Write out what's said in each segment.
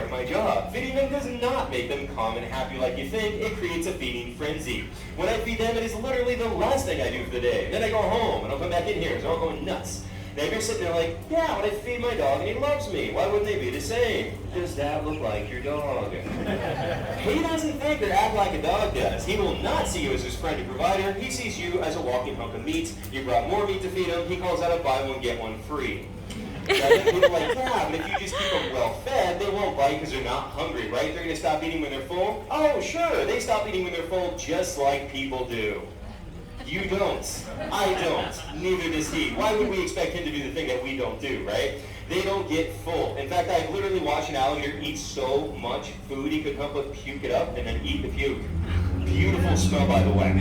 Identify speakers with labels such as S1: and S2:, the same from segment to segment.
S1: of my job. Feeding them does not make them calm and happy like you think. It creates a feeding frenzy. When I feed them, it is literally the last thing I do for the day. Then I go home and I'll come back in here, so I'm going nuts. Now if you're sitting there like, yeah, but I feed my dog and he loves me. Why wouldn't they be the same? Does that look like your dog? He doesn't think or act like a dog does. He will not see you as his friend or provider. He sees you as a walking hunk of meat. You brought more meat to feed him. He calls out a buy one, get one free. Now, then people are like, yeah, but if you just keep them well fed, they won't bite because they're not hungry, right? They're going to stop eating when they're full? Oh, sure. They stop eating when they're full just like people do. You don't. I don't. Neither does he. Why would we expect him to do the thing that we don't do, right? They don't get full. In fact, I've literally watched an alligator eat so much food he could help but puke it up and then eat the puke. Beautiful smell, by the way.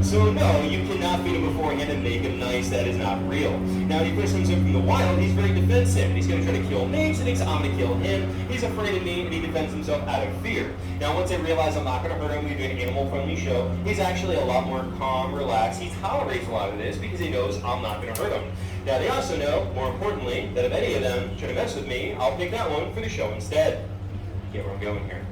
S1: So no, you cannot feed him beforehand and make him nice. That is not real. Now, when he first comes in from the wild, he's very defensive. He's going to try to kill me, so he thinks I'm going to kill him. He's afraid of me, and he defends himself out of fear. Now, once I realize I'm not going to hurt him, we do an animal-friendly show, he's actually a lot more calm, relaxed. He tolerates a lot of this because he knows I'm not going to hurt him. Now, they also know, more importantly, that if any of them try to mess with me, I'll pick that one for the show instead. Get where I'm going here.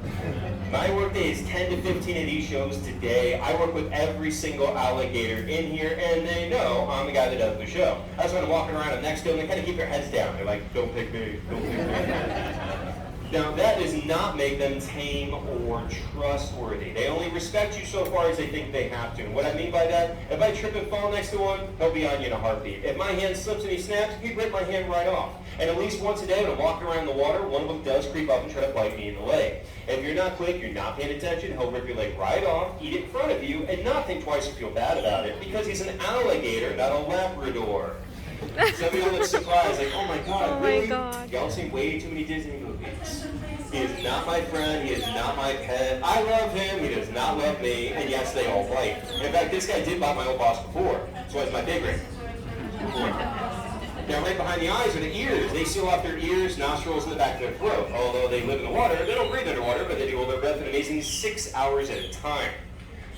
S1: My workday is 10 to 15 of these shows today. I work with every single alligator in here, and they know I'm the guy that does the show. That's when I'm walking around up next to them, they kind of keep their heads down. They're like, don't pick me, don't pick me. Now, that does not make them tame or trustworthy. They only respect you so far as they think they have to. And what I mean by that, if I trip and fall next to one, he'll be on you in a heartbeat. If my hand slips and he snaps, he'd rip my hand right off. And at least once a day when I'm walking around the water, one of them does creep up and try to bite me in the leg. If you're not quick, you're not paying attention, he'll rip your leg right off, eat it in front of you, and not think twice or feel bad about it, because he's an alligator, not a Labrador. Some of you look surprised, like, oh my God, really?
S2: God.
S1: Y'all seen way too many Disney movies. He is not my friend, he is not my pet. I love him, he does not love me, and yes, they all bite. In fact, this guy did bite my old boss before, so it's my favorite. Now, right behind the eyes are the ears. They seal off their ears, nostrils, and the back of their throat. Although they live in the water, they don't breathe underwater, but they do hold their breath an amazing 6 hours at a time.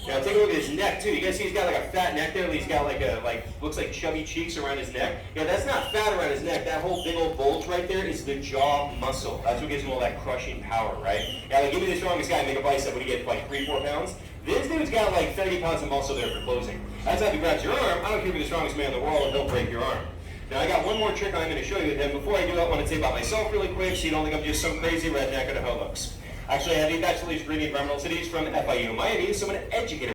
S1: Now, take a look at his neck, too. You guys see he's got like a fat neck there? He's got looks like chubby cheeks around his neck. Yeah, that's not fat around his neck. That whole big old bulge right there is the jaw muscle. That's what gives him all that crushing power, right? Now, like, give me the strongest guy, make a bicep. What do you get, like 3-4 pounds? This dude's got like 30 pounds of muscle there for closing. That's how he grabs your arm. I don't care if you're the strongest man in the world, and he'll break your arm. Now, I got one more trick I'm going to show you with him. Before I do, I want to say about myself really quick so you don't think I'm just some crazy redneck at a Hobox. Actually, I have a bachelor's degree in environmental studies from FIU Miami, so I'm an educator.